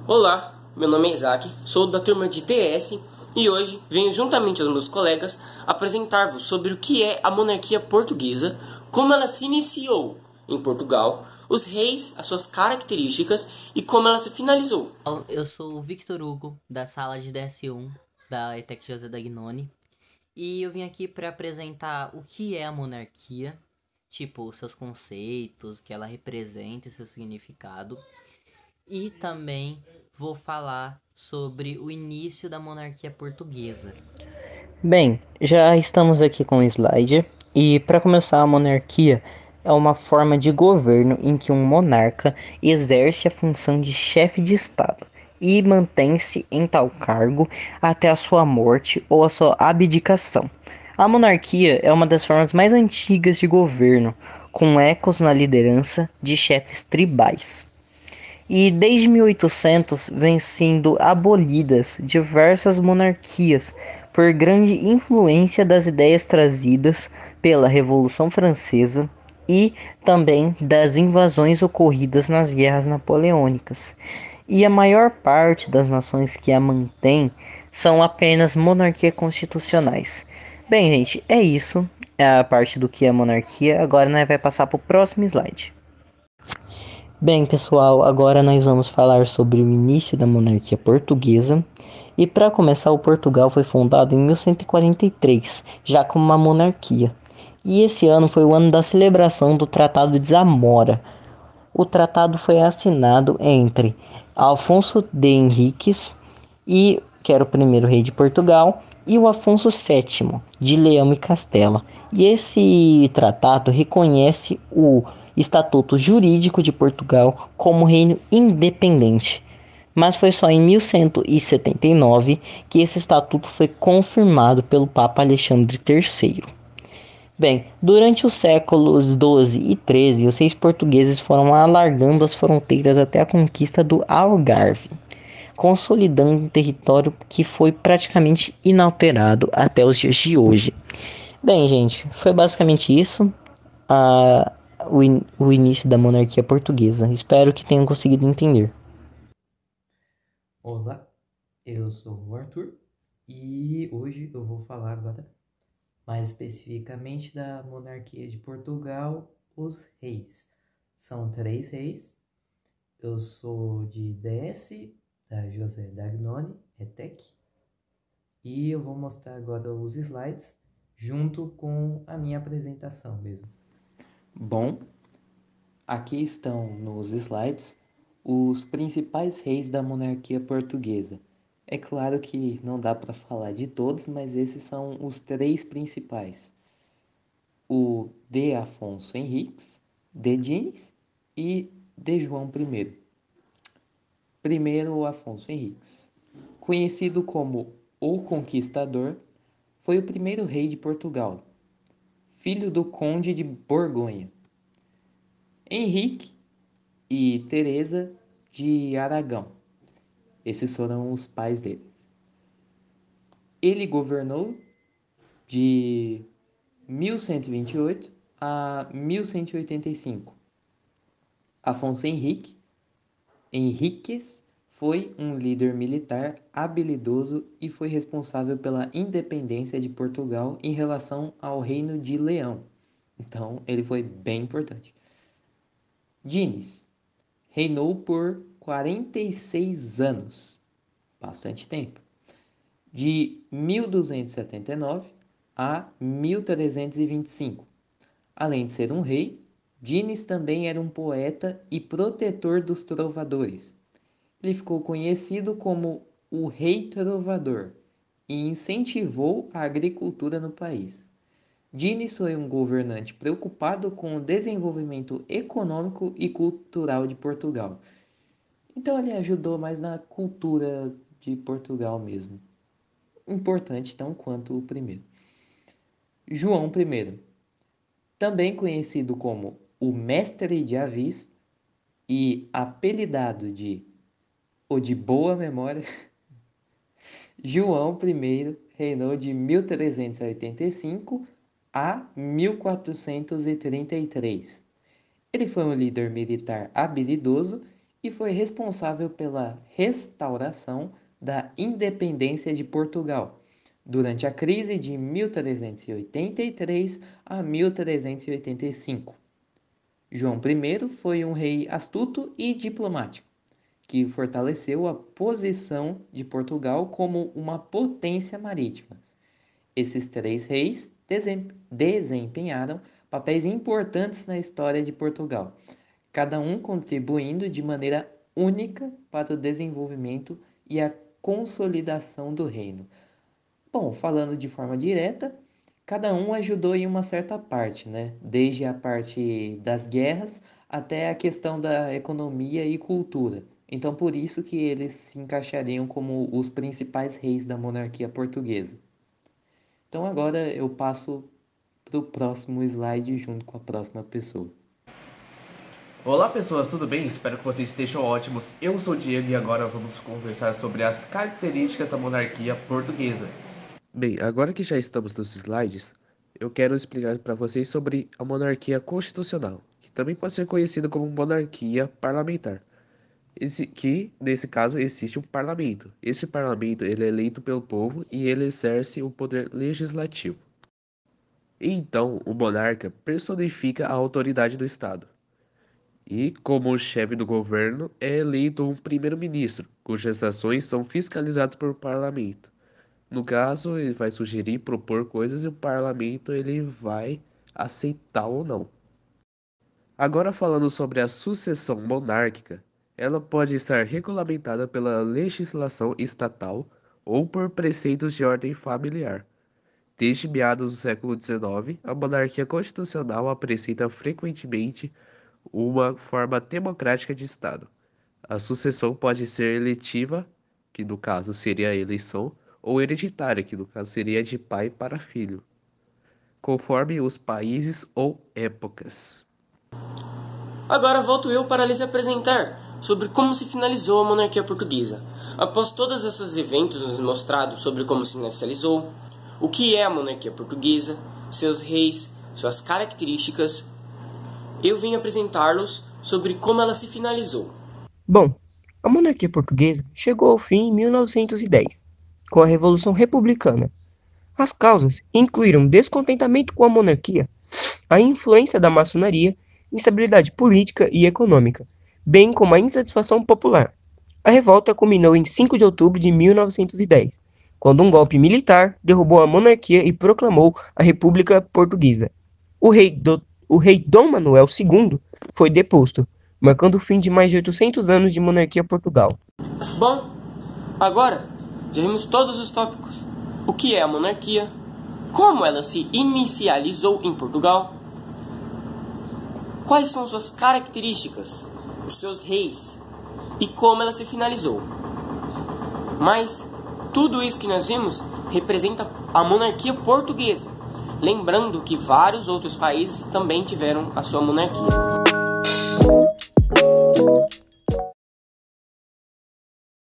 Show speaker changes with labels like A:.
A: Olá, meu nome é Isaac, sou da turma de TS e hoje venho juntamente aos meus colegas apresentar-vos sobre o que é a monarquia portuguesa, como ela se iniciou em Portugal, os reis, as suas características e como ela se finalizou.
B: Eu sou o Victor Hugo, da sala de DS1 da ETEC José Dagnoni, e eu vim aqui para apresentar o que é a monarquia, tipo, os seus conceitos, o que ela representa e seu significado, e também vou falar sobre o início da monarquia portuguesa.
C: Bem, já estamos aqui com o slide e para começar a monarquia é uma forma de governo em que um monarca exerce a função de chefe de estado e mantém-se em tal cargo até a sua morte ou a sua abdicação. A monarquia é uma das formas mais antigas de governo, com ecos na liderança de chefes tribais. E desde 1800 vêm sendo abolidas diversas monarquias por grande influência das ideias trazidas pela Revolução Francesa e também das invasões ocorridas nas guerras napoleônicas. E a maior parte das nações que a mantém são apenas monarquias constitucionais. Bem, gente, é isso. É a parte do que é monarquia. Agora nós vai passar para o próximo slide. Bem, pessoal, agora nós vamos falar sobre o início da monarquia portuguesa. E para começar, o Portugal foi fundado em 1143, já como uma monarquia. E esse ano foi o ano da celebração do Tratado de Zamora. O tratado foi assinado entre Alfonso de Henriques, que era o primeiro rei de Portugal, e o Afonso VII de Leão e Castela. E esse tratado reconhece o Estatuto Jurídico de Portugal como reino independente. Mas foi só em 1179 que esse estatuto foi confirmado pelo Papa Alexandre III. Bem, durante os séculos XII e XIII, os reis portugueses foram alargando as fronteiras até a conquista do Algarve, consolidando um território que foi praticamente inalterado até os dias de hoje. Bem, gente, foi basicamente isso, a, o início da monarquia portuguesa. Espero que tenham conseguido entender.
D: Olá, eu sou o Arthur e hoje eu vou falar agora mais especificamente da monarquia de Portugal, os reis. São três reis. Eu sou de DS, da José Dagnoni, ETEC, e eu vou mostrar agora os slides junto com a minha apresentação mesmo.
E: Bom, aqui estão nos slides os principais reis da monarquia portuguesa. É claro que não dá para falar de todos, mas esses são os três principais: o de Afonso Henriques, de Dines e de João I. Primeiro, o Afonso Henriques, conhecido como o Conquistador, foi o primeiro rei de Portugal, filho do conde de Borgonha, Henrique e Teresa de Aragão. Esses foram os pais deles. Ele governou de 1128 a 1185. Afonso Henriques foi um líder militar habilidoso e foi responsável pela independência de Portugal em relação ao Reino de Leão. Então, ele foi bem importante. Dines reinou por 46 anos, bastante tempo, de 1279 a 1325. Além de ser um rei, Dines também era um poeta e protetor dos trovadores. Ele ficou conhecido como o Rei Trovador e incentivou a agricultura no país. Dines foi um governante preocupado com o desenvolvimento econômico e cultural de Portugal. Então ele ajudou mais na cultura de Portugal mesmo. Importante tão quanto o primeiro. João I, também conhecido como o Mestre de Avis e apelidado de o de boa memória, João I reinou de 1385 a 1433. Ele foi um líder militar habilidoso e foi responsável pela restauração da independência de Portugal durante a crise de 1383 a 1385. João I foi um rei astuto e diplomático, que fortaleceu a posição de Portugal como uma potência marítima. Esses três reis desempenharam papéis importantes na história de Portugal, cada um contribuindo de maneira única para o desenvolvimento e a consolidação do reino. Bom, falando de forma direta, cada um ajudou em uma certa parte, né? Desde a parte das guerras até a questão da economia e cultura. Então, por isso que eles se encaixariam como os principais reis da monarquia portuguesa. Então, agora eu passo para o próximo slide junto com a próxima pessoa.
F: Olá pessoas, tudo bem? Espero que vocês estejam ótimos. Eu sou o Diego e agora vamos conversar sobre as características da monarquia portuguesa.
G: Bem, agora que já estamos nos slides, eu quero explicar para vocês sobre a monarquia constitucional, que também pode ser conhecida como monarquia parlamentar. Nesse caso, existe um parlamento. Esse parlamento ele é eleito pelo povo e ele exerce o poder legislativo. Então, o monarca personifica a autoridade do Estado. E, como chefe do governo, é eleito um primeiro-ministro, cujas ações são fiscalizadas pelo parlamento. No caso, ele vai sugerir, propor coisas e o parlamento ele vai aceitar ou não. Agora falando sobre a sucessão monárquica, ela pode estar regulamentada pela legislação estatal ou por preceitos de ordem familiar. Desde meados do século XIX, a monarquia constitucional apresenta frequentemente uma forma democrática de Estado. A sucessão pode ser eletiva, que no caso seria a eleição, ou hereditária, que no caso seria de pai para filho, conforme os países ou épocas.
A: Agora volto eu para lhes apresentar sobre como se finalizou a monarquia portuguesa. Após todos esses eventos nos mostrados sobre como se finalizou, o que é a monarquia portuguesa, seus reis, suas características, eu vim apresentar-los sobre como ela se finalizou.
H: Bom, a monarquia portuguesa chegou ao fim em 1910, com a Revolução Republicana. As causas incluíram descontentamento com a monarquia, a influência da maçonaria, instabilidade política e econômica, bem como a insatisfação popular. A revolta culminou em 5 de outubro de 1910, quando um golpe militar derrubou a monarquia e proclamou a República Portuguesa. O rei Dom Manuel II foi deposto, marcando o fim de mais de 800 anos de monarquia Portugal.
A: Bom, agora já vimos todos os tópicos. O que é a monarquia, como ela se inicializou em Portugal, quais são suas características, os seus reis e como ela se finalizou. Mas tudo isso que nós vimos representa a monarquia portuguesa, lembrando que vários outros países também tiveram a sua monarquia.